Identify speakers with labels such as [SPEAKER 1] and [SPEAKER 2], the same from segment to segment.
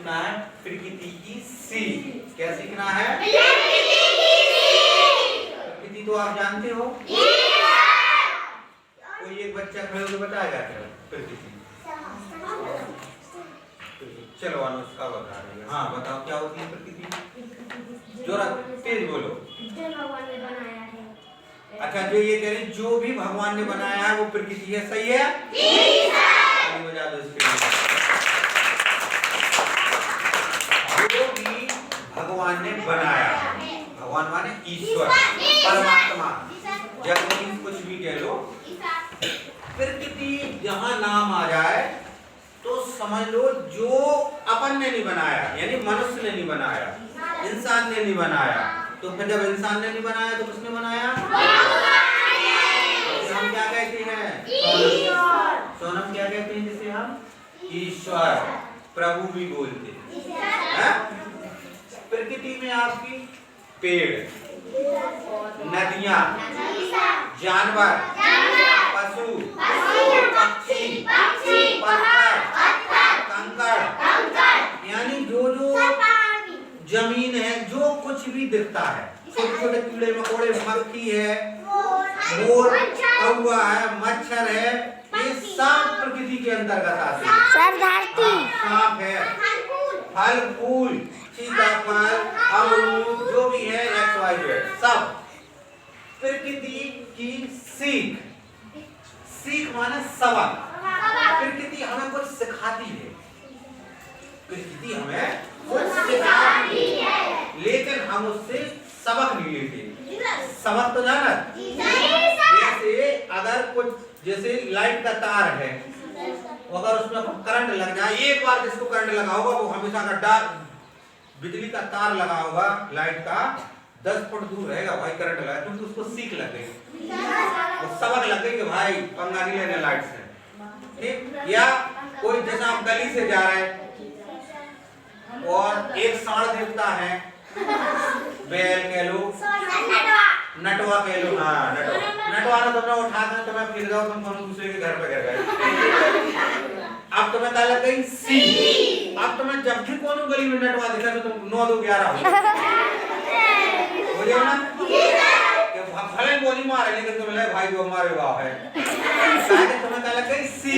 [SPEAKER 1] सीखना है प्रकृति की सीख। क्या सीखना है? प्रकृति तो आप जानते हो। कोई एक बच्चा खड़े होकर बताएगा क्या प्रकृति? चलो अनुष्का बता रही है। हाँ बताओ क्या होती है प्रकृति? जोरा तेज बोलो।
[SPEAKER 2] जो भगवान ने बनाया है।
[SPEAKER 1] अच्छा जो ये कह रहे जो भी भगवान ने बनाया है वो प्रकृति है, सही है? बजा दो इसके लिए। जो भी भगवान ने बनाया, भगवान माने ईश्वर, परमात्मा, जगदीश, कुछ भी कह लो, प्रकृति जहां नाम आ जाए तो समझ लो जो अपन ने नहीं बनाया, यानी मनुष्य ने नहीं बनाया, इंसान ने नहीं बनाया, तो फिर जब इंसान ने नहीं बनाया तो किसने बनाया? हम क्या कहते हैं? सोनम क्या कहते हैं जिसे हम? ईश्वर, प्रभु भी बोलते हैं। प्रकृति में आपकी पेड़, नदियां, जानवर, पशु, पक्षी, पत्थर, कंकड़, यानी जो जो जमीन है, जो कुछ भी दिखता है, छोटे छोटे कीड़े मकोड़े, मक्खी है, मोर, कौवा है, मच्छर है, ये सब प्रकृति के अंतर्गत आते हैं। सांप है, फल फूल, सीताफल, अमरूद, जो भी है XYZ, सब प्रकृति की सीख। सीख माने सबक। प्रकृति हमें कुछ सिखाती है, प्रकृति हमें कुछ सिखाती है, लेकिन हम उससे सबक नहीं लेते। सबक तो जाना, जैसे अगर कुछ, जैसे लाइट का तार है, अगर उसमें करंट लग जाए, एक बार जिसको करंट लगा होगा वो हमेशा का बिजली का तार लगा होगा लाइट का 10 फुट दूर रहेगा, भाई करंट लगा, क्योंकि उसको सीख लग गई, वो सबक लग गई कि भाई पंगा नहीं लेना लाइट से, ठीक? या कोई जैसा आप गली से जा रहे हैं और एक सांड दिखता है, बैल कह लो, नटवा कह लो, हाँ नटवा ने तुमने उठा कर तुम्हें फिर जाओ, तुम दोनों दूसरे के घर पे गिर गए। अब तुम्हें क्या लग गई? सी। अब तुम्हें जब भी कोनो गली में नटवा दिखा तो तुम 9 2 11 हो जाओ ना, कि भले गोली मारे लेकिन तुम्हें लगे भाई वो हमारे वाह है, तुम्हें क्या लग गई? सी।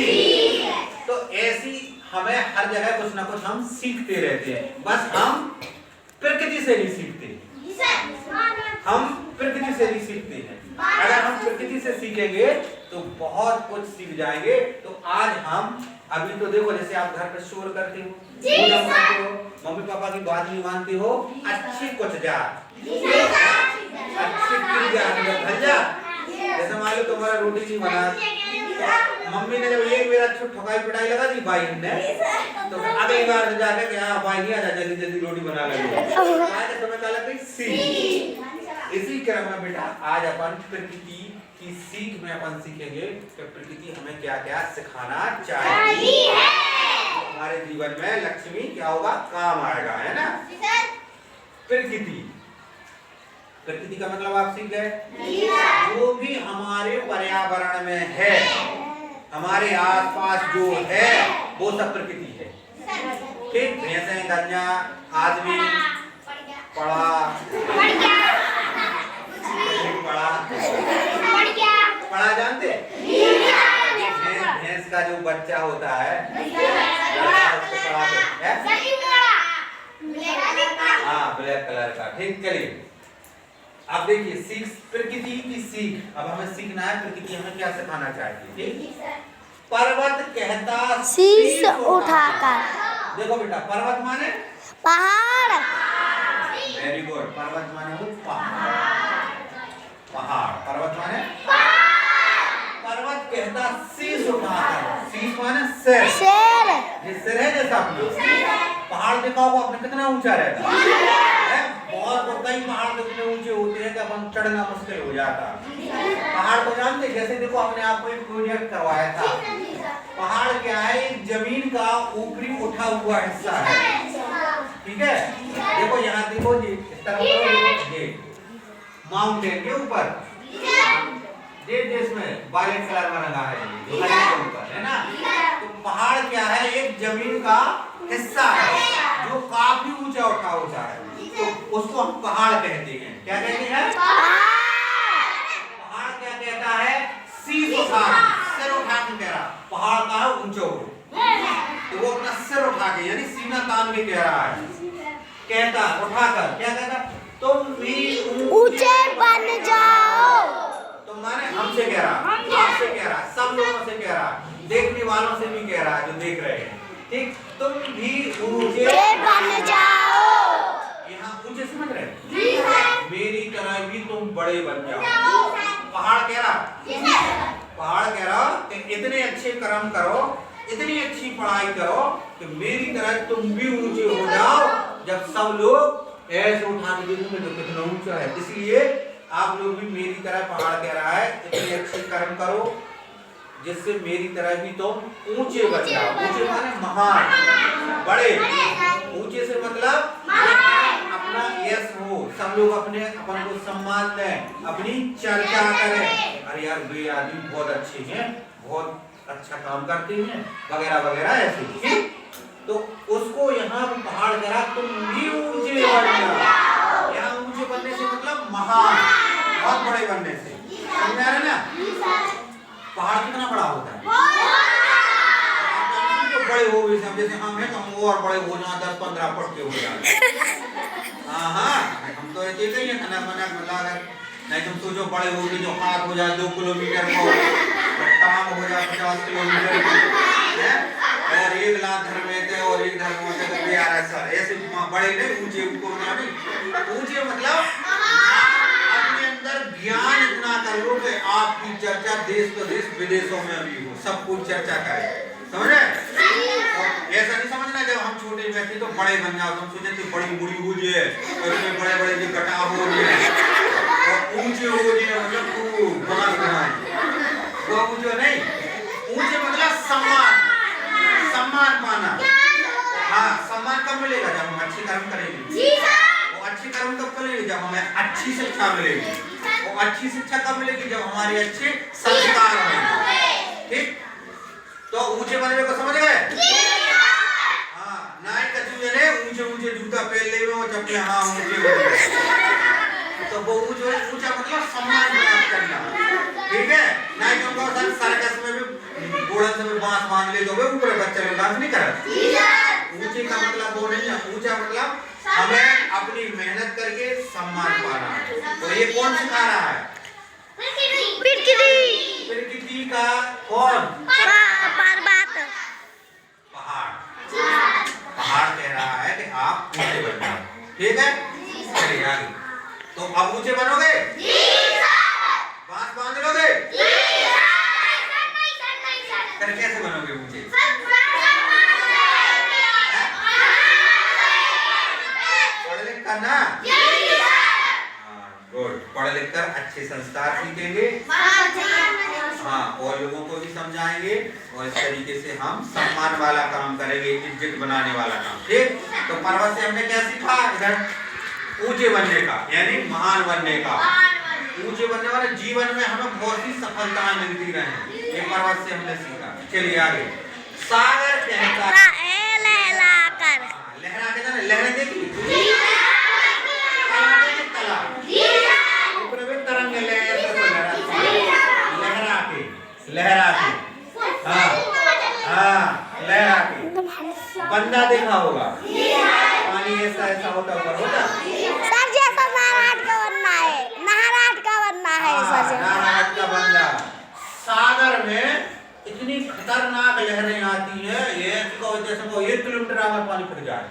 [SPEAKER 1] तो ऐसी हमें हर जगह कुछ ना कुछ हम सीखते रहते हैं, बस हम प्रकृति से नहीं सीखते, हम प्रकृति से नहीं सीखते हैं। अगर हम प्रकृति से सीखेंगे तो बहुत कुछ सीख जाएंगे। तो आज हम अभी तो देखो, जैसे आप घर पे शोर करते हो, पूजा करते हो, मम्मी पापा की बात नहीं मानते हो, अच्छी कुछ जा, अच्छी जैसे मान लो तुम्हारा रोटी नहीं बना, मम्मी ने जब एक बार ठोकाई पिटाई लगा दी भाई ने, तो अगली बार जाके कि हाँ भाई नहीं, आजा जल्दी जल्दी रोटी बना ले। तुम्हें क्या लगता है? सीख। इसी क्रम में बेटा आज अपन प्रकृति की सीख में अपन सीखेंगे कि प्रकृति हमें क्या क्या सिखाना चाहिए, हमारे जीवन में लक्ष्मी क्या होगा, काम आएगा, है ना? प्रकृति, प्रकृति का मतलब आप सीख गए? जो भी हमारे पर्यावरण में है, हमारे आसपास जो है, वो सब प्रकृति है, ठीक? भैंसे, गन्ना, आदमी, पड़ा, पड़ा जानते? भैंस का जो बच्चा होता है, हाँ ब्लैक कलर का, ठीक? चलिए अब देखिए सीख, प्रकृति की सीख। अब हमें सीखना है प्रकृति हमें क्या सिखाना चाहिए, ठीक? पर्वत कहता शीश उठाकर। देखो बेटा, पर्वत माने पहाड़, वेरी गुड। पर्वत माने वो पहाड़, पर्वत माने पर्वत कहता शीश उठाकर। शीश माने सिर, ये सिर है जैसा अपना। पहाड़ देखा होगा आपने कितना ऊंचा रहता है, बहुत कई पहाड़ कितने ऊंचे होते हैं कि अपन चढ़ना मुश्किल हो जाता। पहाड़ तो जानते, जैसे देखो हमने आपको एक प्रोजेक्ट करवाया था, पहाड़ क्या है? एक जमीन का ऊपरी उठा हुआ हिस्सा है, ठीक है? देखो यहाँ देखो जी, इस तरह ये माउंटेन के ऊपर जिसमें वायलेट कलर में रंगा है, जो के ऊपर है ना, तो पहाड़ क्या है? एक जमीन का हिस्सा है जो हम पहाड़ कहते हैं। क्या कहते हैं? पहाड़ क्या कहता है? शीश उठा के, सिर उठा के कह रहा। पहाड़ का है ऊंचा हो, तो वो अपना सिर उठा के यानी सीना तान के कह रहा है। कहता उठाकर क्या कहता? तुम भी ऊंचे बन जाओ। तो माने हमसे कह रहा, आपसे कह रहा, सब लोगों से कह रहा, देखने वालों से भी कह रहा है जो देख रहे हैं। ठीक, तुम भी ऊंचे बन जाओ। यहाँ ऊंचे समझ रहे हैं? मेरी तरह भी तुम बड़े बन जाओ। पहाड़ कह रहा, पहाड़ कह रहा कि इतने अच्छे कर्म करो, इतनी अच्छी पढ़ाई करो कि मेरी तरह तुम भी ऊंचे हो जाओ। जब सब लोग ऐसे उठा के देखोगे तो कितना ऊंचा है। इसलिए आप लोग भी मेरी तरह, पहाड़ कह रहा है, इतने अच्छे कर्म करो जिससे मेरी तरह भी तुम ऊंचे बन जाओ। ऊंचे माने महान, बड़े। ऊंचे से मतलब अपना यश हो, सब लोग अपने अपन को सम्मान दें, अपनी चर्चा करें। अरे यार वे आदमी बहुत अच्छे हैं, बहुत अच्छा काम करते हैं, वगैरह वगैरह ऐसे। तो उसको यहाँ पहाड़ करा, तुम भी ऊंचे बन जाओ। यहाँ ऊंचे बनने से मतलब महान, बहुत बड़े बनने से। समझ आ रहा है ना? पहाड़ कितना बड़ा होता है? तो बड़े हो गए, जैसे हम हैं तो हम और बड़े हो जाए, 10-15 फुट के हो जाए। हाँ, हम तो ऐसे ही हैं, खाना बना मतलब नहीं तुम सोचो बड़े हो गए जो हाथ हो जाए 2 किलोमीटर का, काम हो जाए 50 किलोमीटर है, और 1 लाख धर्म में थे और 1 धर्म में थे तो यार ऐसा ऐसे बड़े नहीं, ऊंचे उनको नहीं। ऊंचे मतलब अपने अंदर ज्ञान इतना कर लो कि आपकी चर्चा देश प्रदेश विदेशों में भी हो, सब कुछ चर्चा करे। समझे? ऐसा नहीं समझना जब हम छोटे बैठे तो बड़े बन जाओ, तुम सोचे थे बड़ी मुड़ी हो जाए और इसमें बड़े बड़े जो कटा हो जाए और ऊंचे हो जाए, मतलब खूब बात बनाए, वो ऊंचे नहीं। ऊंचे मतलब सम्मान, सम्मान पाना। हाँ, सम्मान कब मिलेगा? जब हम अच्छे कर्म करेंगे। वो अच्छे कर्म कब करेंगे? जब हमें अच्छी शिक्षा मिलेगी। वो अच्छी शिक्षा कब मिलेगी? जब हमारे अच्छे संस्कार होंगे। ठीक, तो ऊंचे बनने को समझ गए? हाँ, नाई कचू ने ऊंचे ऊंचे जूता पहन ले वो चप्पल, हाँ ऊंचे हो गए। तो वो ऊंचा मतलब सम्मान प्राप्त करना। ठीक है? नाई तुमको सर्कस में भी घोड़े से बांस बांध ले तो वे ऊपर बच्चे लोग डांस नहीं करते। ऊंचे का मतलब वो नहीं है। ऊंचा मतलब हमें अपनी मेहनत करके सम्मान पाना है। तो ये कौन सिखा रहा है? प्रकृति का कौन? पर्वत, पहाड़। पहाड़ कह रहा है कि आप ऊंचे बन जाओ। ठीक है, चलिए आगे। तो अब ऊंचे बनोगे? बांस बांध लोगे? फिर कैसे बनोगे ऊंचे? पढ़ लिख कर ना? गुड, पढ़ लिख कर अच्छे संस्कार सीखेंगे। हाँ, और लोगों को भी समझाएंगे और इस तरीके से हम सम्मान वाला काम करेंगे, इज्जत बनाने वाला काम। ठीक, तो पर्वत से हमने क्या सीखा? इधर ऊंचे बनने का यानी महान बनने का। ऊंचे बनने वाले जीवन में हमें बहुत सी सफलताएं मिलती रहे, ये पर्वत से हमने सीखा। चलिए आगे। सागर कहता है लहरा के ना, लहरें देखी? तरंग लहरा के, लहरा के, हाँ हाँ लहरा के। बंदा देखा होगा, पानी ऐसा ऐसा होता ऊपर होता
[SPEAKER 2] सर, जैसा नारायण का बनना है, नारायण का बनना है सर,
[SPEAKER 1] नारायण का बंदा। सागर में इतनी खतरनाक लहरें आती है, ये जैसे वो 1 किलोमीटर आगे पानी फट जाए,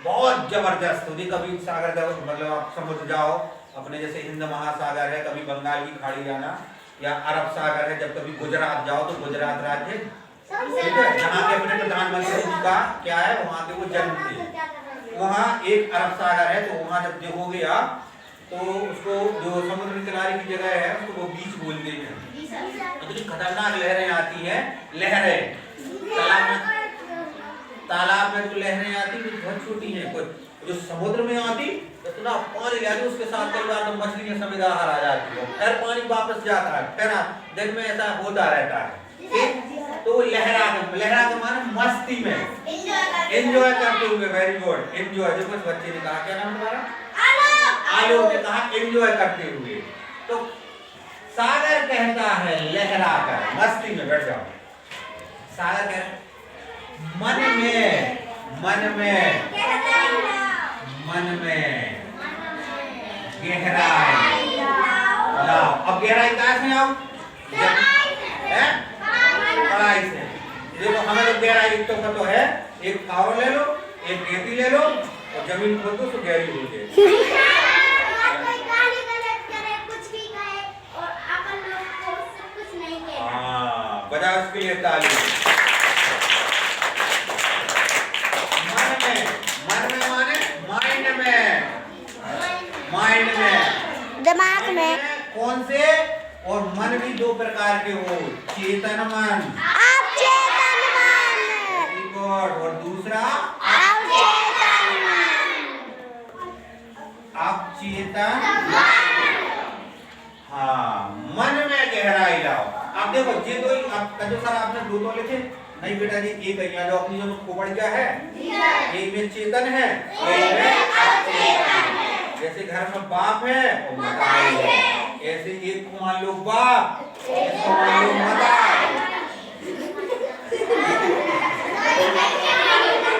[SPEAKER 1] बहुत जबरदस्त होती। कभी सागर जाओ, मतलब आप समुद्र जाओ, अपने जैसे हिंद महासागर है, कभी बंगाल की खाड़ी जाना, या अरब सागर है, जब कभी गुजरात जाओ तो गुजरात राज्य, ठीक है, जहाँ के अपने प्रधानमंत्री जी का क्या है, वहाँ के वो जन्म थे। वहाँ एक अरब सागर है, तो वहाँ जब देखोगे आप तो उसको जो समुद्र किनारे की जगह है उसको वो बीच बोलते हैं। इतनी खतरनाक लहरें आती हैं, लहरें तालाब में जो लहरें आती है बहुत छोटी हैं, जो समुद्र में आती इतना पानी आती उसके साथ कई बार तो मछलियां समेत आ जाती है, फिर पानी वापस जाता है, फिर दिन में ऐसा होता रहता है। तो लहरा के माने मस्ती में, एंजॉय करते हुए। Very good, enjoy. जो कुछ बच्चे ने कहा, क्या नाम तुम्हारा? आलोक ने कहा एंजॉय करते हुए। तो सागर कहता है लहरा कर, मस्ती में बैठ जाओ। सागर कहता मन में, मन में, मन में गहराई लाओ। अब गहराई कहाँ से आओ? पढ़ाई से। देखो हमें तो गहराई एक तो है, एक पावर ले लो, एक खेती ले लो और जमीन खोद दो तो गहरी हो जाए। बजाओ इसके लिए ताली। मन में, मन में माने माइंड में, माइंड में,
[SPEAKER 2] दिमाग में।
[SPEAKER 1] कौन से? और मन भी दो प्रकार के हो, चेतन मन,
[SPEAKER 2] अवचेतन मन,
[SPEAKER 1] और दूसरा
[SPEAKER 2] अवचेतन
[SPEAKER 1] अवचेतन। हाँ, मन में गहराई लाओ। आप देखो ये दो, आप कदो सर आपने दो तो लिखे नहीं बेटा जी, एक यहाँ जो अपनी जो खोपड़ क्या है, एक में चेतन है, एक में अचेतन है। जैसे घर में बाप है और माता है, ऐसे एक को मान लो बाप, इसको मान लो माता।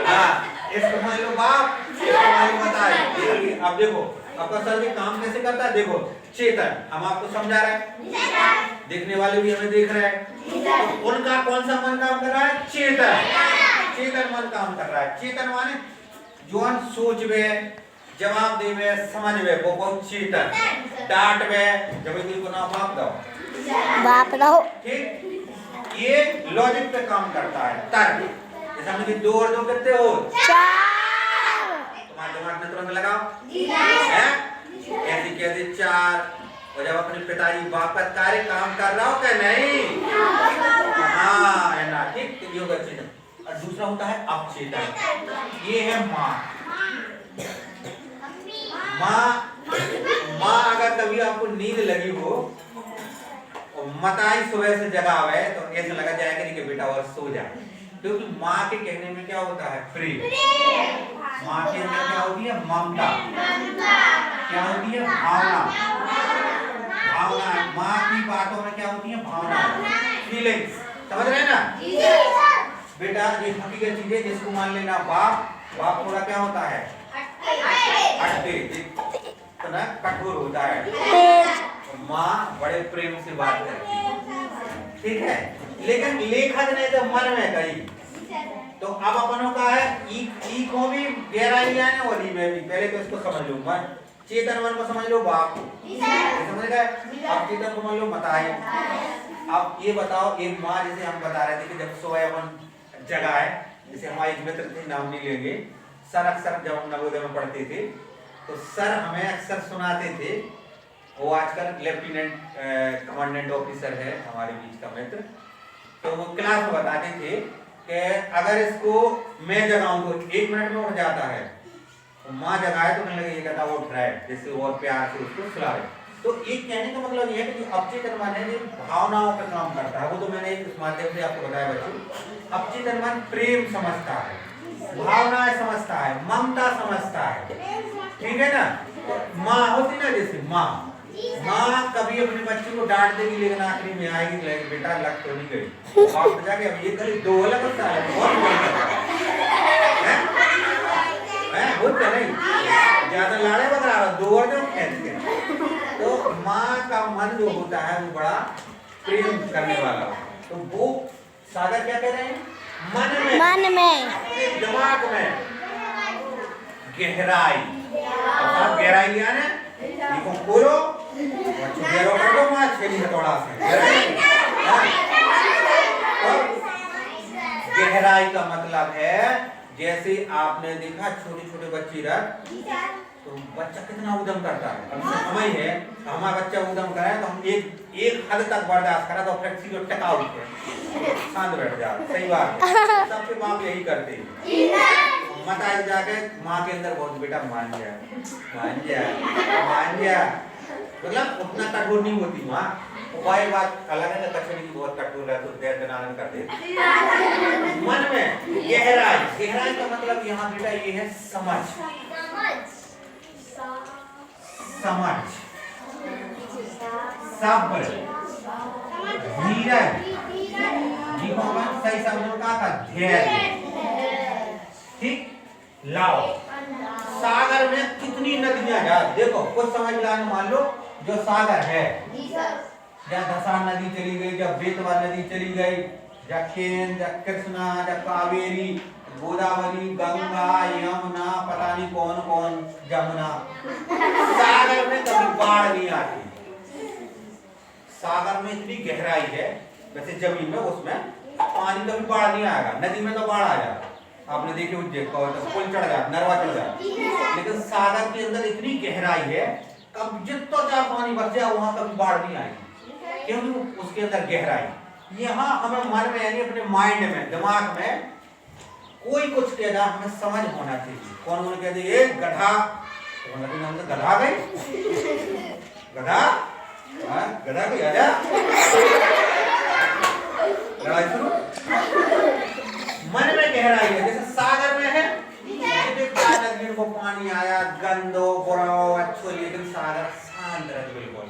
[SPEAKER 1] हाँ, इसको मान लो बाप, इसको मान लो माता। अब देखो आपका सर ये काम कैसे करता है, देखो चेतन हम आपको समझा रहे हैं, देखने वाले भी हमें देख रहे हैं। तो उनका कौन सा मन काम कर रहा है? चेतन, चेतन मन काम कर रहा है। चेतन माने जो हम सोच में, जवाब दे में, समझ में, वो बहुत चेतन। डांट में जब कोई को ना बाप दो,
[SPEAKER 2] बाप दो,
[SPEAKER 1] ठीक, ये लॉजिक पे काम करता है। तर्क, जैसे हमने दो और दो कितने हो?
[SPEAKER 2] 4।
[SPEAKER 1] तुम्हारे दिमाग में तुरंत लगाओ, है ऐसे कैसे 4। और जब अपने पिताजी बाप का कार्य काम कर रहा हो क्या? नहीं, हाँ है ना, ठीक। तो ये होगा चेतन। और दूसरा होता है अवचेतन, ये है माँ। माँ अगर कभी आपको नींद लगी हो और मताई सुबह से जगावे तो ऐसा लगा जाएगा नहीं कि बेटा और सो जा, क्योंकि माँ के कहने में क्या होता है? प्रेम। माँ के अंदर क्या होती है? ममता। क्या होती है? भावना। भावना, माँ की बातों में क्या होती है? भावना, फीलिंग्स। समझ रहे हैं ना बेटा? ये हकीकत चीज है जिसको मान लेना बाप, बाप थोड़ा क्या होता है? अट्टे, तो ना कठोर होता है। माँ बड़े प्रेम से बात करती है, ठीक है। लेकिन लेखक ने तो मन में कही, तो अब अपनों का है ई को भी गहराई आने और ई में भी। पहले तो इसको समझ लो, मन चेतन मन को समझ लो बाप, समझ गए? अब चेतन को मान लो मताई। अब ये बताओ, एक माँ, जैसे हम बता रहे थे कि जब सोए अपन जगह है, जैसे हमारे एक मित्र थे, नाम नहीं लेंगे, सर अक्सर जब हम नवोदय में पढ़ते थे तो सर हमें अक्सर सुनाते थे। वो आजकल लेफ्टिनेंट कमांडेंट ऑफिसर है हमारे बीच का मित्र। तो वो क्लास में बताते थे कि अगर इसको मैं जगाऊं तो 1 मिनट में उठ जाता है, तो माँ जगाए तो कहने लगे ये कहता वो उठ रहा है, जैसे और प्यार से उसको सुलाए। तो एक कहने का मतलब ये है कि जो अवचेतन मन है, जो भावनाओं पर काम करता है, वो तो मैंने इस माध्यम से आपको बताया बच्चों। अवचेतन मन प्रेम समझता है, भावनाएं समझता है, ममता समझता है, ठीक है ना। तो माँ होती ना, जैसे माँ कभी अपने बच्चे को डांट देगी लेकिन आखिरी में आएगी, लेकिन बेटा लग तो नहीं गई, आप जाके अब ये कभी 2 अलग होता है, बहुत नहीं ज्यादा लाड़े बता रहा 2 और जो खेलते हैं। तो माँ का मन जो होता है वो बड़ा प्रेम करने वाला। तो वो सागर क्या कह रहे हैं? मन में, दिमाग में गहराई। अब गहराई क्या है? इसको खोलो, गहरा कर दो, वहाँ छेली हथौड़ा से। गहराई का मतलब है, जैसे आपने देखा छोटे छोटे बच्चे रख, तो बच्चा कितना उद्यम करता है। अब समय है, हमारा बच्चा उद्यम करे तो हम एक हद तक बर्दाश्त करा, तो फ्लेक्सी को टका उठे शांत बैठ जा। सही बात है, सबके बाप यही करते हैं। मत आज जाके माँ के अंदर बहुत बेटा मान जा, मतलब उतना कठोर नहीं होती माँ। वही बात अलग है, कचरी की बहुत कठोर है तो देर दनान कर दे। मन में गहराई का मतलब यहाँ बेटा ये है समझ, समझ, सब्र, धीरज, सही शब्दों का था धैर्य। ठीक, लाओ। सागर में कितनी नदियां जा, देखो कुछ समझ लाने, मान लो जो सागर है, जब धसान नदी चली गई, जब बेतवा नदी चली गई, जब केन, जब कृष्णा, जब कावेरी, गोदावरी, गंगा, यमुना, पता नहीं कौन कौन, जमुना। सागर में कभी बाढ़ नहीं आती। सागर में इतनी गहराई है, वैसे जमीन में उसमें पानी कभी बाढ़ नहीं आएगा। नदी में तो बाढ़ आ जाता, आपने देखे पुल चढ़ जाता, नरवा चढ़ जाता, लेकिन सागर के अंदर इतनी गहराई है, कब जितना चाहे पानी बच जाए वहां कभी बाढ़ नहीं आएगी, क्योंकि उसके अंदर गहराई। यहाँ हमें मन में यानी अपने माइंड में, दिमाग में कोई कुछ कह रहा, हमें समझ होना चाहिए। कौन कौन कह दे गधा, गधा गई, गधा गधा कोई आजा, लड़ाई शुरू। मन में गहराई है, जैसे सागर में है, नदियों को पानी आया, गंदो बुराओ अच्छो, लेकिन सागर शांत रहे बिल्कुल।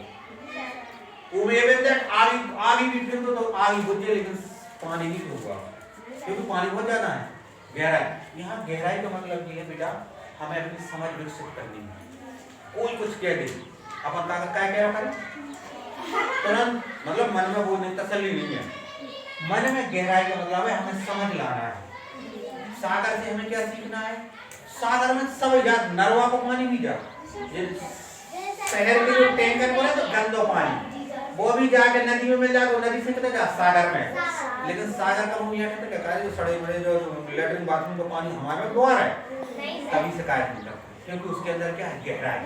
[SPEAKER 1] आगे भी फिर तो आगे बुझे, लेकिन पानी नहीं होगा, क्योंकि पानी बहुत ज्यादा है, गहराई। यहाँ गहराई का मतलब ये है बेटा, हमें अपनी समझ विकसित करनी है। कोई कुछ कह दे, अपन क्या कह रहा है तुरंत, मतलब मन में वो नहीं, तसल्ली नहीं है। मन में गहराई का मतलब है हमें समझ लाना है। सागर से हमें क्या सीखना है? सागर में सब जात, नरवा को पानी भी जा, शहर के जो टैंकर बोले तो गंदो पानी, वो भी जाके नदी में मिल जाए तो नदी से कितना जा, सागर में। लेकिन सागर का मुंह यहाँ कहता है जो सड़े बड़े जो लेटरिन बाथरूम का पानी हमारे में द्वार है, कभी शिकायत नहीं करते, क्योंकि उसके अंदर क्या है, गहराई।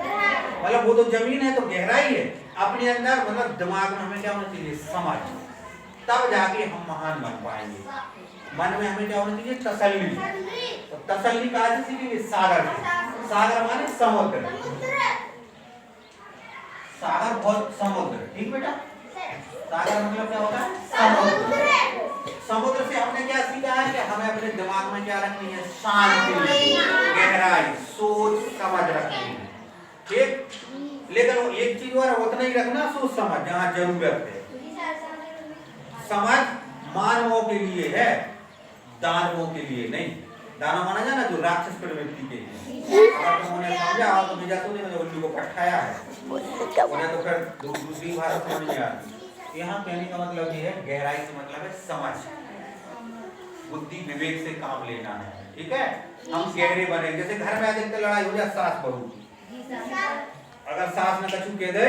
[SPEAKER 1] मतलब वो तो जमीन है तो गहराई है, अपने अंदर मतलब दिमाग में हमें क्या होना चाहिए, समझ, तब जाके हम महान बन पाएंगे। मन में हमें क्या होना चाहिए, तसल्ली। तो तसल्ली कहाँ से सीखेंगे, सागर से। सागर माने समुद्र, सागर बहुत समुद्र, ठीक बेटा। सागर मतलब क्या होता है, समुद्र। समुद्र से हमने क्या सीखा है कि हमें अपने दिमाग में क्या रखनी है, शांति, गहराई, सोच समझ रखनी है, ठीक। लेकिन वो एक चीज और उतना ही रखना, सोच समझ जहाँ जरूरत है। समझ मानवों के लिए है, दानवों के लिए नहीं। दानव माना जाना जो राक्षस प्रवृत्ति के लिए। अगर तुमने समझा तो भेजा तो नहीं, उल्लू को पठाया है, उन्हें तो फिर दूसरी बार समझ नहीं आती। यहाँ कहने का मतलब ये है, गहराई से मतलब है समझ, बुद्धि विवेक से काम लेना है, ठीक है। हम गहरे बने, जैसे घर में अधिकतर लड़ाई हो जाए सास बहू की, अगर सास ने कछु कह दे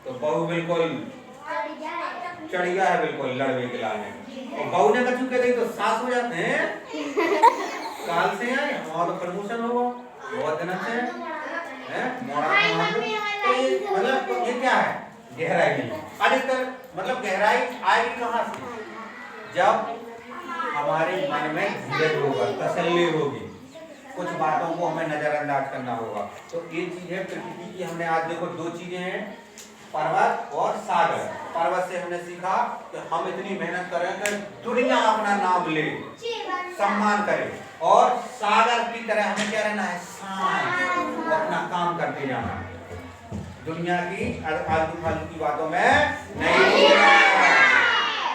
[SPEAKER 1] तो बहू बिल्कुल चढ़ गया है, बिल्कुल लड़वे के लाने, और बहू ने कछु कह दी तो सास हो जाते हैं काल से आए, हमारा तो प्रमोशन होगा बहुत दिन से है, मतलब तो ये क्या है, गहराई नहीं। अधिकतर मतलब गहराई आएगी कहाँ से, जब हमारे मन में धीरज होगा, तसल्ली होगी, कुछ बातों को हमें नजरअंदाज करना होगा। तो ये चीज है प्रकृति की। हमने आज देखो दो चीजें हैं, पर्वत और सागर। पर्वत से हमने सीखा कि हम इतनी मेहनत करें कि दुनिया अपना नाम ले, सम्मान करे, और सागर की तरह हमें क्या रहना है, शांत, अपना काम करते जाना, दुनिया की आलतू फालतू की बातों में नहीं रहना।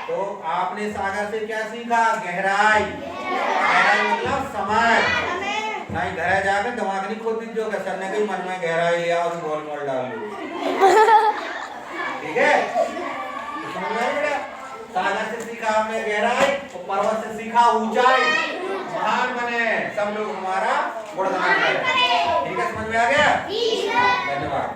[SPEAKER 1] तो आपने सागर से क्या सीखा, गहराई। गहराई मतलब समझ, नहीं घर जाकर दिमाग नहीं खोद दीजिएगा, सर ने कहीं मन में गहराई लिया और गोल मोल डाल लो, ठीक है। समझ में आया? सागर से सीखा हमने गहराई, और पर्वत से सीखा ऊंचाई, महान बने, सब लोग हमारा गुणगान करें, ठीक है। समझ में आ गया? धन्यवाद।